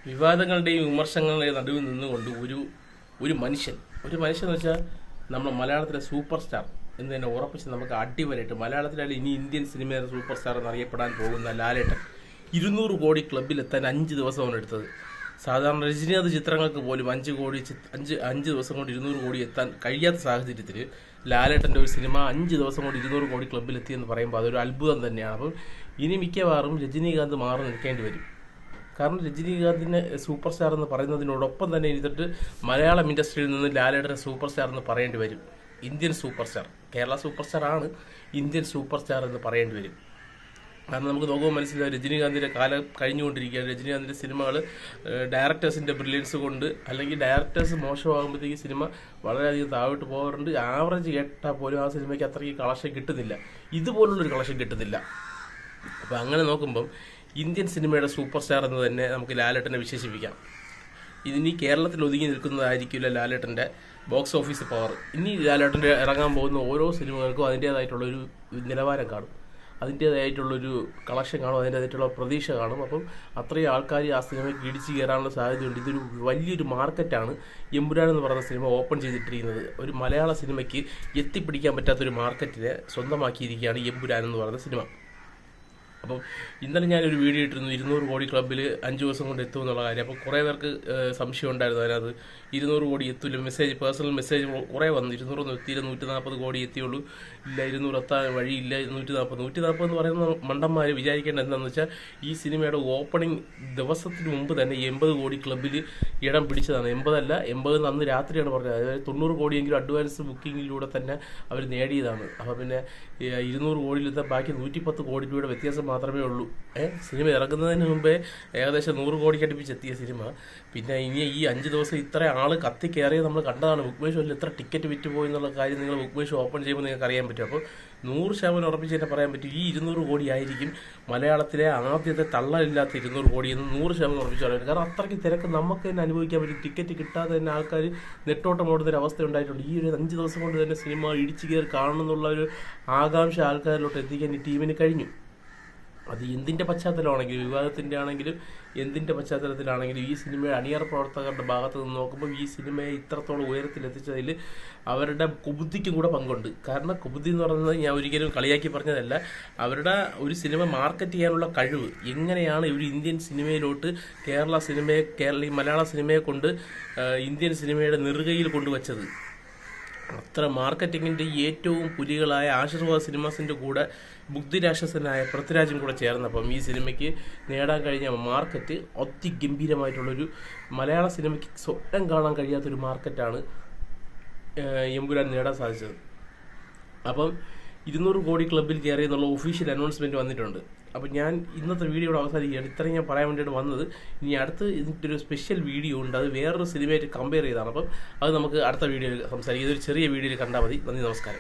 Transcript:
വിവാദങ്ങളുടെയും വിമർശങ്ങളുടെയും നടുവിൽ നിന്നുകൊണ്ട് ഒരു മനുഷ്യൻ എന്ന് വെച്ചാൽ നമ്മുടെ മലയാളത്തിലെ സൂപ്പർ സ്റ്റാർ എന്ന് തന്നെ ഉറപ്പിച്ച് നമുക്ക് അടിവരായിട്ട് മലയാളത്തിലെ ഇനി ഇന്ത്യൻ സിനിമയുടെ സൂപ്പർ സ്റ്റാർ എന്നറിയപ്പെടാൻ പോകുന്ന ലാലേട്ടൻ 200 കോടി ക്ലബിലെത്താൻ 5 ദിവസമാണ് എടുത്തത്. സാധാരണ രജനീകാന്ത് ചിത്രങ്ങൾക്ക് പോലും 5 ദിവസം കൊണ്ട് 200 കോടി എത്താൻ കഴിയാത്ത സാഹചര്യത്തിൽ ലാലേട്ടൻ്റെ ഒരു സിനിമ 5 ദിവസം കൊണ്ട് 200 കോടി ക്ലബിലെത്തിയെന്ന് പറയുമ്പോൾ അതൊരു അത്ഭുതം തന്നെയാണ്. അപ്പം ഇനി മിക്കവാറും രജനീകാന്ത് മാറി നിൽക്കേണ്ടി വരും. കാരണം രജനീകാന്തിനെ സൂപ്പർ സ്റ്റാർ എന്ന് പറയുന്നതിനോടൊപ്പം തന്നെ ഇരുന്നിട്ട് മലയാളം ഇൻഡസ്ട്രിയിൽ നിന്ന് ലാലേട്ടനെ സൂപ്പർ സ്റ്റാർ എന്ന് പറയേണ്ടി വരും. Indian super star, Kerala super star ആണ്, ഇന്ത്യൻ സൂപ്പർ സ്റ്റാർ എന്ന് പറയേണ്ടി വരും. കാരണം നമുക്ക് നോക്കുമ്പോൾ മനസ്സിലാവും രജനീകാന്തിൻ്റെ കാലം കഴിഞ്ഞുകൊണ്ടിരിക്കുകയാണ്. രജനീകാന്തിൻ്റെ സിനിമകൾ ഡയറക്ടേഴ്സിൻ്റെ ബ്രില്യൻസ് കൊണ്ട് അല്ലെങ്കിൽ ഡയറക്ടേഴ്സ് മോശമാകുമ്പോഴത്തേക്ക് സിനിമ വളരെയധികം താഴോട്ട് പോകാറുണ്ട്. ആവറേജ് കേട്ടാൽ പോലും ആ സിനിമയ്ക്ക് അത്രയ്ക്ക് കളക്ഷൻ കിട്ടുന്നില്ല, ഇതുപോലുള്ളൊരു കളക്ഷൻ കിട്ടുന്നില്ല. അപ്പോൾ അങ്ങനെ നോക്കുമ്പം ഇന്ത്യൻ സിനിമയുടെ സൂപ്പർ സ്റ്റാർ എന്ന് തന്നെ നമുക്ക് ലാലേട്ടനെ വിശേഷിപ്പിക്കാം. ഇതിനി കേരളത്തിൽ ഒതുങ്ങി നിൽക്കുന്നതായിരിക്കില്ല ലാലേട്ടൻ്റെ ബോക്സ് ഓഫീസ് പവർ. ഇനി ലാലേട്ടൻ്റെ ഇറങ്ങാൻ പോകുന്ന ഓരോ സിനിമകൾക്കും അതിൻ്റേതായിട്ടുള്ളൊരു നിലവാരം കാണും, അതിൻ്റേതായിട്ടുള്ളൊരു കളക്ഷൻ കാണും, അതിൻ്റേതായിട്ടുള്ള പ്രതീക്ഷ കാണും. അപ്പം അത്രയും ആൾക്കാർ ആ സിനിമയ്ക്ക് ഇടിച്ചു കയറാനുള്ള സാധ്യതയുണ്ട്. ഇതൊരു വലിയൊരു മാർക്കറ്റാണ് എമ്പുരാൻ എന്ന് പറയുന്ന സിനിമ ഓപ്പൺ ചെയ്തിട്ടിരിക്കുന്നത്. ഒരു മലയാള സിനിമയ്ക്ക് എത്തിപ്പിടിക്കാൻ പറ്റാത്തൊരു മാർക്കറ്റിനെ സ്വന്തമാക്കിയിരിക്കുകയാണ് എമ്പുരാൻ എന്ന് പറയുന്ന സിനിമ. അപ്പം ഇന്നലെ ഞാനൊരു വീഡിയോ ഇട്ടിരുന്നു 200 കോടി ക്ലബ്ബിൽ 5 ദിവസം കൊണ്ട് എത്തും എന്നുള്ള കാര്യം. അപ്പോൾ കുറേ പേർക്ക് സംശയം ഉണ്ടായിരുന്നു അതിനകത്ത് 200 കോടി എത്തില്ല. പേഴ്സണൽ മെസ്സേജ് കുറേ വന്നു. 200 എത്തിയില്ല, 140 കോടി എത്തിയുള്ളൂ, ഇല്ല 200 എത്താൻ വഴിയില്ല, 140 എന്ന് പറയുന്ന മണ്ടന്മാർ വിചാരിക്കേണ്ടത് എന്താണെന്ന് വെച്ചാൽ ഈ സിനിമയുടെ ഓപ്പണിംഗ് ദിവസത്തിന് മുമ്പ് തന്നെ 80 കോടി ക്ലബ്ബിൽ ഇടം പിടിച്ചതാണ്. 80 അന്ന് രാത്രിയാണ് പറഞ്ഞത്. അതായത് 90 കോടിയെങ്കിലും അഡ്വാൻസ് ബുക്കിങ്ങിലൂടെ തന്നെ അവർ നേടിയതാണ്. അപ്പോൾ പിന്നെ 200 കോടിയിലെത്താൻ ബാക്കി 110 കോടി രൂപയുടെ വ്യത്യാസം മാത്രമേ ഉള്ളൂ. സിനിമ ഇറങ്ങുന്നതിന് മുമ്പേ ഏകദേശം 100 കോടിക്ക് അടുപ്പിച്ചെത്തിയ സിനിമ. പിന്നെ ഇനി ഈ 5 ദിവസം ഇത്ര ആൾ കത്തിക്കയറിയത് നമ്മൾ കണ്ടതാണ്. ബുക്ക് മൈ ഷോയിൽ എത്ര ടിക്കറ്റ് വിറ്റ് പോയി എന്നുള്ള കാര്യം നിങ്ങൾ ബുക്ക് മൈ ഷോ ഓപ്പൺ ചെയ്യുമ്പോൾ നിങ്ങൾക്ക് അറിയാൻ പറ്റും. അപ്പോൾ 100% ഉറപ്പിച്ച് തന്നെ പറയാൻ പറ്റും ഈ 200 കോടി ആയിരിക്കും മലയാളത്തിലെ ആദ്യത്തെ തള്ളലില്ലാത്ത 200 കോടി എന്ന് 100% ഉറപ്പിച്ച് പറയാൻ. കാരണം അത്രയ്ക്ക് തിരക്ക് നമുക്ക് തന്നെ അനുഭവിക്കാൻ പറ്റും. ടിക്കറ്റ് കിട്ടാതെ തന്നെ ആൾക്കാർ നെട്ടോട്ടം ഓടുന്നൊരു അവസ്ഥ ഉണ്ടായിട്ടുണ്ട്. ഈ ഒരു 5 ദിവസം കൊണ്ട് തന്നെ സിനിമ ഇടിച്ചു കയറി കാണണം എന്നുള്ള ഒരു ആകാംക്ഷ ആൾക്കാരിലോട്ട് എത്തിക്കാൻ ഈ ടീമിന് കഴിഞ്ഞു. അത് എന്തിൻ്റെ പശ്ചാത്തലമാണെങ്കിലും, വിവാദത്തിൻ്റെ ആണെങ്കിലും എന്തിൻ്റെ പശ്ചാത്തലത്തിലാണെങ്കിലും ഈ സിനിമയുടെ അണിയറ പ്രവർത്തകരുടെ ഭാഗത്ത് നിന്ന് നോക്കുമ്പോൾ ഈ സിനിമയെ ഇത്രത്തോളം ഉയരത്തിലെത്തിച്ചതിൽ അവരുടെ കുബുദ്ധിക്കും കൂടെ പങ്കുണ്ട്. കാരണം കുബുദ്ധി എന്ന് പറയുന്നത് ഞാൻ ഒരിക്കലും കളിയാക്കി പറഞ്ഞതല്ല, അവരുടെ ഒരു സിനിമ മാർക്കറ്റ് ചെയ്യാനുള്ള കഴിവ് എങ്ങനെയാണ് ഇവർ ഇന്ത്യൻ സിനിമയിലോട്ട് ഈ മലയാള സിനിമയെ കൊണ്ട് ഇന്ത്യൻ സിനിമയുടെ നെറുകയിൽ കൊണ്ടുവച്ചത്. അത്ര മാർക്കറ്റിങ്ങിൻ്റെ ഏറ്റവും പുലികളായ ആശീർവാദ് സിനിമാസിൻ്റെ കൂടെ ബുദ്ധിരാക്ഷസനായ പൃഥ്വിരാജും കൂടെ ചേർന്നപ്പം ഈ സിനിമയ്ക്ക് നേടാൻ കഴിഞ്ഞ മാർക്കറ്റ് അതിഗംഭീരമായിട്ടുള്ളൊരു മലയാള സിനിമയ്ക്ക് സ്വപ്നം കാണാൻ കഴിയാത്തൊരു മാർക്കറ്റാണ് എമ്പുരാൻ നേടാൻ സാധിച്ചത്. അപ്പം 200 കോടി ക്ലബ്ബിൽ കയറി എന്നുള്ള ഒഫീഷ്യൽ അനൗൺസ്മെൻറ്റ് വന്നിട്ടുണ്ട്. അപ്പം ഞാൻ ഇന്നത്തെ വീഡിയോയുടെ അവസാനിക്കുകയാണ്. ഇത്രയും ഞാൻ പറയാൻ വേണ്ടിയിട്ട് വന്നത്. ഇനി അടുത്ത് ഇതിൻ്റെ ഒരു സ്പെഷ്യൽ വീഡിയോ ഉണ്ട്, അത് വേറൊരു സിനിമയായിട്ട് കമ്പയർ ചെയ്താണ്. അപ്പം അത് നമുക്ക് അടുത്ത വീഡിയോയിൽ സംസാരിക്കാം. ഇതൊരു ചെറിയ വീഡിയോയിൽ കണ്ടാൽ മതി. നന്ദി, നമസ്കാരം.